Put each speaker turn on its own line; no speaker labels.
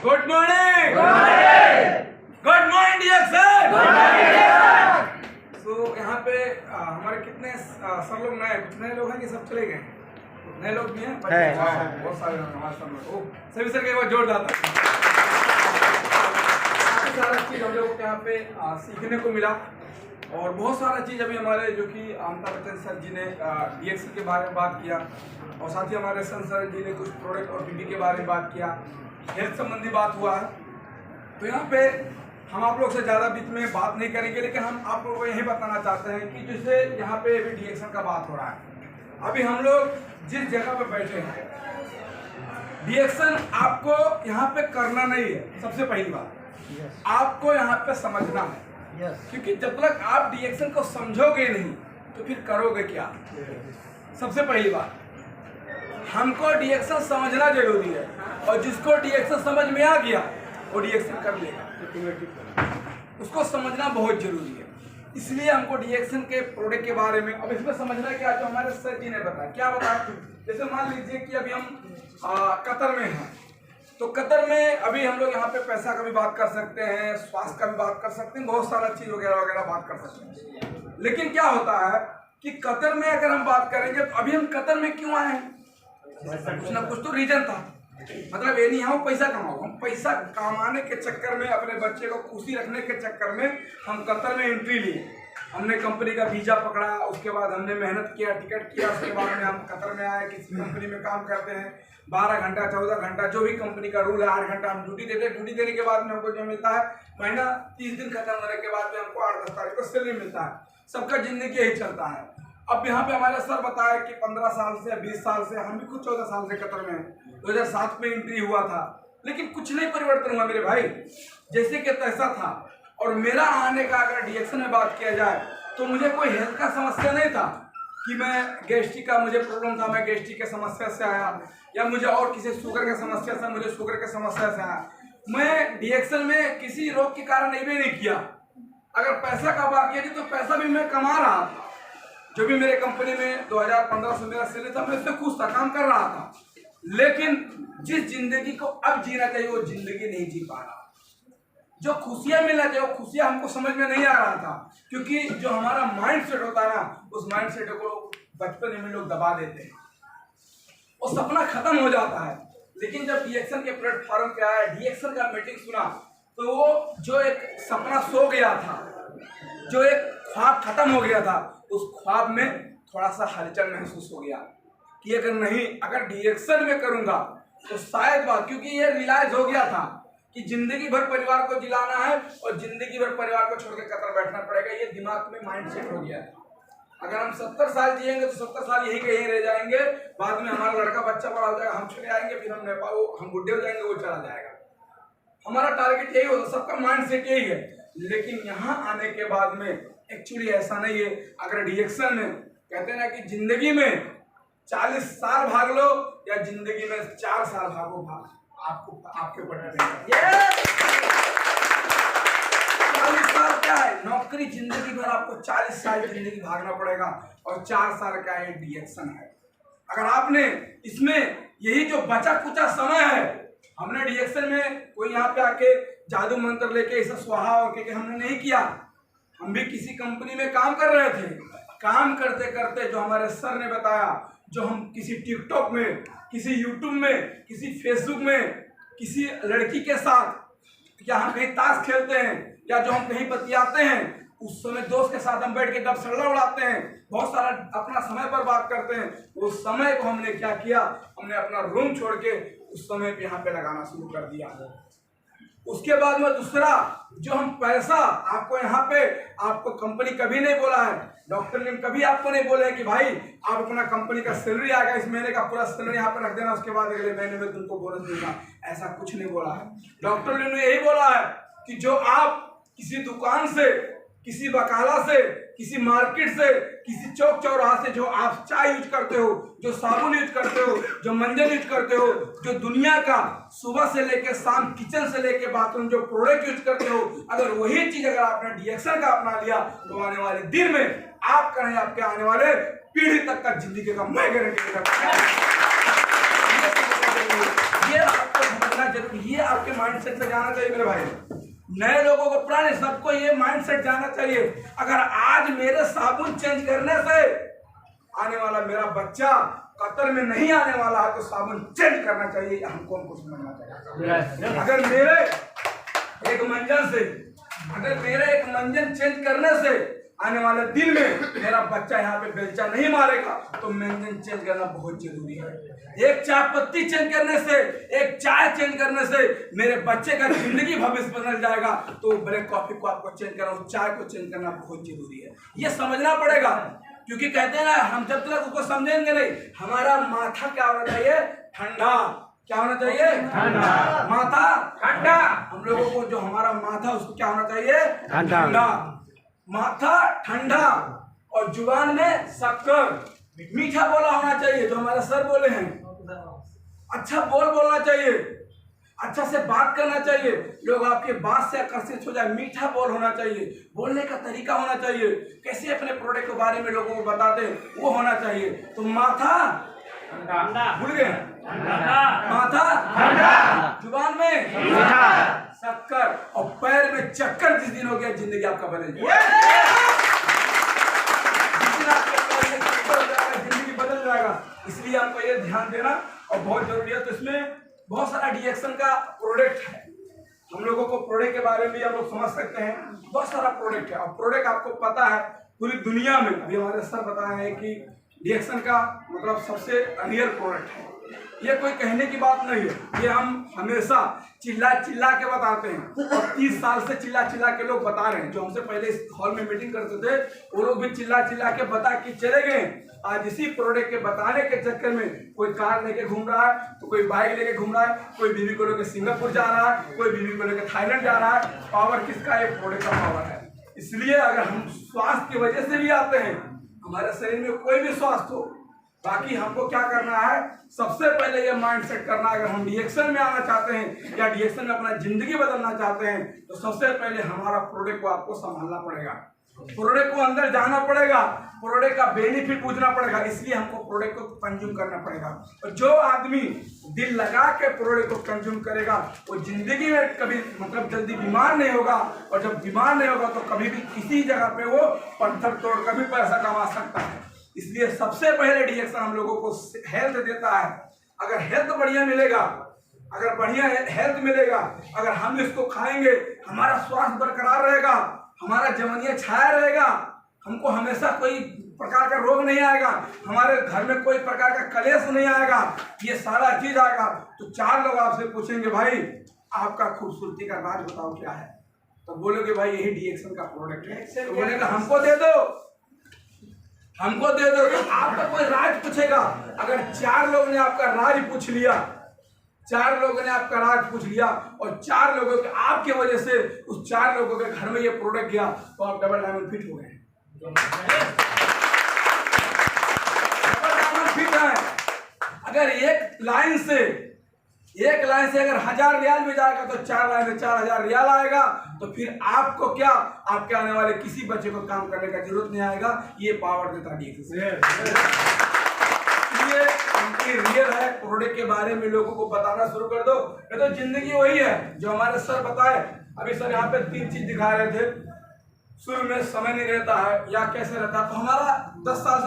Good morning. Good morning dear sir. तो यहाँ पे हमारे कितने सर लोग नए, कुछ नए लोग हैं कि सब चले गए? नए लोग भी हैं, बहुत सारे हमारे सर लोग। सभी सर के बाद जोरदार काफी सारा चीज हम लोगों को यहाँ पे सीखने को मिला और बहुत सारा चीज अभी हमारे जो कि अमिताभ बच्चन सर जी ने डीएक्सल के बारे में बात किया और साथ ही हमारे सर जी ने कुछ प्रोडक्ट और बीबी के बारे में बात किया, हेल्थ संबंधी बात हुआ है। तो यहाँ पे हम आप लोग से ज़्यादा बीच में बात नहीं करेंगे, लेकिन हम आप लोगों को यही बताना चाहते हैं कि जैसे यहाँ पे अभी डीएक्सल का बात हो रहा है, अभी हम लोग जिस जगह पे बैठे हैं, डीएक्सल आपको यहाँ पे करना नहीं है। सबसे पहली बात आपको यहाँ पे समझना है, क्योंकि जब तक आप डीएक्सल को समझोगे नहीं तो फिर करोगे क्या। सबसे पहली बात हमको डीएक्सल समझना जरूरी है और जिसको डीएक्सल समझ में आ गया वो डीएक्सल कर लेगा। उसको समझना बहुत जरूरी है, इसलिए हमको डीएक्सल के प्रोडक्ट के बारे में अब इसमें समझना क्या, जो हमारे सर जी ने बताया। क्या बताया? जैसे मान लीजिए कि अभी हम कतर में हैं, तो कतर में अभी हम लोग यहाँ पे पैसा का भी बात कर सकते हैं, स्वास्थ्य का भी बात कर सकते हैं, बहुत सारा चीज वगैरह वगैरह बात कर सकते हैं। लेकिन क्या होता है कि कतर में अगर हम बात करेंगे तो अभी हम कतर में क्यों आए हैं? कुछ ना कुछ तो रीजन था। मतलब ये नहीं हम पैसा कमाओ, हम पैसा कमाने के चक्कर में, अपने बच्चे को खुशी रखने के चक्कर में हम कतर में एंट्री लिए। हमने कंपनी का वीजा पकड़ा, उसके बाद हमने मेहनत किया, टिकट किया, उसके बाद में हम कतर में आए। किसी कंपनी में काम करते हैं 12 घंटा 14 घंटा जो भी कंपनी का रूल है, 8 घंटा हम ड्यूटी देते हैं। ड्यूटी देने के बाद में हमको जो मिलता है महीना 30 दिन खत्म होने के बाद में हमको 8-10 तारीख को सैलरी मिलता है। सबका जिंदगी यही चलता है। अब यहाँ पे हमारे सर बताया कि 15 साल से 20 साल से, हम भी खुद 14 साल से कतर में हैं। 2007 में एंट्री हुआ था, लेकिन कुछ नहीं परिवर्तन हुआ मेरे भाई, जैसे कि तैसा था। और मेरा आने का अगर डीएक्सल में बात किया जाए तो मुझे कोई हेल्थ का समस्या नहीं था कि मैं गैस्ट्रिक का मुझे प्रॉब्लम था, मैं गैस्ट्रिक के समस्या से आया, या मुझे और किसी शुगर के समस्या से, मुझे शुगर के समस्या से आया। मैं डीएक्सल में किसी रोग के कारण नहीं किया। अगर पैसा का बात किया तो पैसा भी मैं कमा रहा था, जो भी मेरे कंपनी में 2015 से मेरा सैलरी था, मैं उससे खुश था, काम कर रहा था। लेकिन जिस जिंदगी को अब जीना चाहिए वो जिंदगी नहीं जी पा रहा। जो खुशियां मिलना चाहिए वो खुशियां हमको समझ में नहीं आ रहा था, क्योंकि जो हमारा माइंड सेट होता है ना, उस माइंड सेट को बचपन में लोग दबा देते हैं, वो सपना खत्म हो जाता है। लेकिन जब डीएक्सल के प्लेटफॉर्म पे आया, डीएक्सल का मीटिंग सुना, तो वो जो एक सपना सो गया था, जो एक ख्वाब खत्म हो गया था, उस ख्वाब में थोड़ा सा हलचल महसूस हो गया कि अगर डीएक्सल में करूंगा तो शायद बात, क्योंकि ये रियलाइज हो गया था कि जिंदगी भर परिवार को जिलाना है और जिंदगी भर परिवार को छोड़कर कतर बैठना पड़ेगा। ये दिमाग में माइंड सेट हो गया था। अगर हम 70 साल जिएंगे तो 70 साल यही के यहीं रह जाएंगे। बाद में हमारा लड़का बच्चा बड़ा हो जाएगा, हम चले आएंगे, फिर हम नेपाल, हम बुढ़े हो जाएंगे, वो चला जाएगा। हमारा टारगेट यही होता, सबका माइंड सेट यही है। लेकिन यहाँ आने के बाद में एक्चुअली ऐसा नहीं है। अगर डीएक्सल में कहते हैं ना कि जिंदगी में 40 साल भाग लो या जिंदगी में 4 साल भागो, आपको आपके ऊपर डिपेंड है। 40 साल क्या है नौकरी, जिंदगी भर आपको 40 साल जिंदगी भागना पड़ेगा और 4 साल का ये डीएक्सल है। अगर आपने इसमें यही जो बचा कुचा समय है, हमने डीएक्सल में कोई यहाँ पे आके जादू मंत्र लेके इसे स्वाहा और के हमने नहीं किया। हम भी किसी कंपनी में काम कर रहे थे, काम करते करते जो हमारे सर ने बताया, जो हम किसी टिकटॉक में, किसी यूट्यूब में, किसी फेसबुक में, किसी लड़की के साथ, या हम कहीं ताश खेलते हैं, या जो हम कहीं बतियाते हैं, उस समय दोस्त के साथ हम बैठ के दब सड़ला उड़ाते हैं, बहुत सारा अपना समय पर बात करते हैं। उस समय को हमने क्या किया, हमने अपना रूम छोड़ के उस समय पे यहाँ पे लगाना शुरू कर दिया। उसके बाद में दूसरा, जो हम पैसा आपको यहाँ पे, आपको कंपनी कभी नहीं बोला है, डॉक्टर ने कभी आपको नहीं बोला है कि भाई आप अपना कंपनी का सैलरी आएगा, इस महीने का पूरा सैलरी यहाँ पे रख देना, उसके बाद अगले महीने में तुमको बोनस दूंगा, ऐसा कुछ नहीं बोला है। डॉक्टर ने यही बोला है कि जो आप किसी दुकान से, किसी बकाला से, किसी मार्केट से, किसी चौक चौराहा से जो आप चाय यूज करते हो, जो साबुन यूज करते हो, जो मंजन यूज करते हो, जो दुनिया का सुबह से लेकर शाम किचन से लेकर बाथरूम जो प्रोडक्ट यूज करते हो, अगर वही चीज अगर आपने डीएक्सल का अपना लिया तो आने वाले दिन में आपका नहीं, आपके आने वाले पीढ़ी तक का जिंदगी का मैं गारंटी देता हूं। ये आपको समझना जरूरी, ये आपके माइंडसेट में जाना चाहिए मेरे भाई, नए लोगों को, पुराने सबको ये माइंडसेट जाना चाहिए। अगर आज मेरे साबुन चेंज करने से आने वाला मेरा बच्चा कतर में नहीं आने वाला है तो साबुन चेंज करना चाहिए, हमको समझना चाहिए। अगर मेरे एक मंजन चेंज करने से आने वाले दिन में मेरा बच्चा यहाँ पे बेलचा नहीं मारेगा तो मंजन चेंज करना बहुत जरूरी है। एक चाय पत्ती चेंज करने से, एक चाय चेंज करने से मेरे बच्चे का जिंदगी भविष्य बदल जाएगा। तो ब्लैक कॉफी को आपको चेंज करना, उस चाय को चेंज करना बहुत जरूरी है, ये समझना पड़ेगा। क्योंकि कहते हैं ना, हम जब तक उसको समझेंगे नहीं, हमारा माथा क्या होना चाहिए, ठंडा। क्या होना चाहिए, ठंडा। माथा ठंडा। हम लोगों को जो हमारा माथा उसको क्या होना चाहिए, ठंडा। माथा ठंडा और जुबान में शक्कर, मीठा बोला होना चाहिए। जो हमारे सर बोले हैं, अच्छा बोलना चाहिए, अच्छा से बात करना चाहिए, लोग आपके बात से आकर्षित हो जाए। मीठा बोल होना चाहिए, बोलने का तरीका होना चाहिए, कैसे अपने प्रोडक्ट के बारे में लोगों को बताते हैं वो होना चाहिए। तो माथा ठंडा, भूल गए, माथा ठंडा, जुबान में मीठा, शक्कर और पैर में चक्कर। जिस दिन हो गया जिंदगी आपका बदल जाएगा, जिंदगी बदल जाएगा। इसलिए आपको ये ध्यान देना और बहुत जरूरी है। तो इसमें बहुत सारा डीएक्शन का प्रोडक्ट है, हम लोगों को प्रोडक्ट के बारे में हम लोग समझ सकते हैं। बहुत सारा प्रोडक्ट है और प्रोडक्ट आपको पता है पूरी दुनिया में, अभी हमारे सर बताए हैं कि डीएक्शन का मतलब सबसे रियल प्रोडक्ट है। ये कोई कहने की बात नहीं है, ये हम हमेशा चिल्ला के बताते हैं और 30 साल से चिल्ला के लोग बता रहे हैं। जो हमसे पहले इस हॉल में मीटिंग करते थे वो लोग भी चिल्ला के बता के चले गए। आज इसी प्रोडक्ट के बताने के चक्कर में कोई कार लेके घूम रहा है, तो कोई बाइक लेके घूम रहा है, कोई बीवी को लेकर सिंगापुर जा रहा है, कोई बीवी को लेकर थाईलैंड जा रहा है। पावर किसका है, प्रोडक्ट का पावर है। इसलिए अगर हम स्वास्थ्य की वजह से भी आते हैं, हमारे शरीर में कोई भी स्वास्थ्य हो, बाकी हमको क्या करना है, सबसे पहले ये माइंड सेट करना है। अगर हम डीएक्शन में आना चाहते हैं या डीएक्शन में अपना जिंदगी बदलना चाहते हैं तो सबसे पहले हमारा प्रोडक्ट को आपको संभालना पड़ेगा, प्रोडक्ट को अंदर जाना पड़ेगा, प्रोडक्ट का बेनिफिट पूछना पड़ेगा। इसलिए हमको प्रोडक्ट को कंज्यूम करना पड़ेगा। और जो आदमी दिल लगा के प्रोडक्ट को कंज्यूम करेगा वो जिंदगी में कभी मतलब जल्दी बीमार नहीं होगा, और जब बीमार नहीं होगा तो कभी भी किसी जगह पे वो पत्थर तोड़ कर भी पैसा कमा सकता है। इसलिए सबसे पहले डीएक्शन हम लोगों को हेल्थ देता है। अगर हेल्थ बढ़िया मिलेगा, अगर बढ़िया हेल्थ मिलेगा, अगर हम इसको खाएंगे, हमारा स्वास्थ्य बरकरार रहेगा, हमारा जवानिया छाया रहेगा, हमको हमेशा कोई प्रकार का रोग नहीं आएगा, हमारे घर में कोई प्रकार का कलेश नहीं आएगा, ये सारा चीज आएगा। तो 4 लोग आपसे पूछेंगे भाई आपका खूबसूरती का राज बताओ क्या है, तो बोलोगे भाई यही डीएक्शन का प्रोडक्ट है। तो बोलेगा हमको दे दो, हमको दे दो। तो आपका कोई राज पूछेगा, अगर 4 लोग ने आपका राज पूछ लिया, 4 लोगों ने आपका राज पूछ लिया और 4 लोगों के आपके वजह से उस 4 लोगों के घर में ये प्रोडक्ट गया तो आप डबल डायमंड फिट हो गए। डबल डायमंड फिट है। अगर एक लाइन से अगर 1000 रियाल भी जाएगा तो 4 लाइन से 4000 रियाल आएगा। तो फिर आपको क्या, आपके आने वाले किसी बच्चे को काम करने का जरूरत नहीं आएगा। ये पावर देता डीएक्शन। ये उनकी रियल है। प्रोडक्ट के बारे में लोगों को बताना शुरू कर दो, नहीं तो जिंदगी वही है जो हमारे सर बताए। अभी सर यहाँ पे 3 चीज दिखा रहे थे। शुरू में समय नहीं रहता है या कैसे रहता है, तो हमारा 10 साल से